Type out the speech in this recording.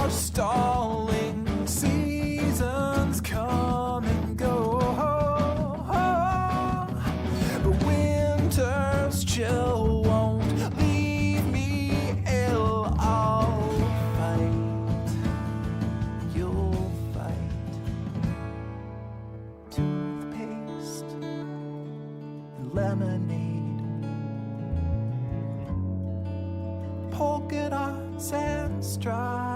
are stalling. Seasons come and go, but winter's chill won't leave me ill. I'll fight, you'll fight. Toothpaste and lemonade, polka dots and stripes.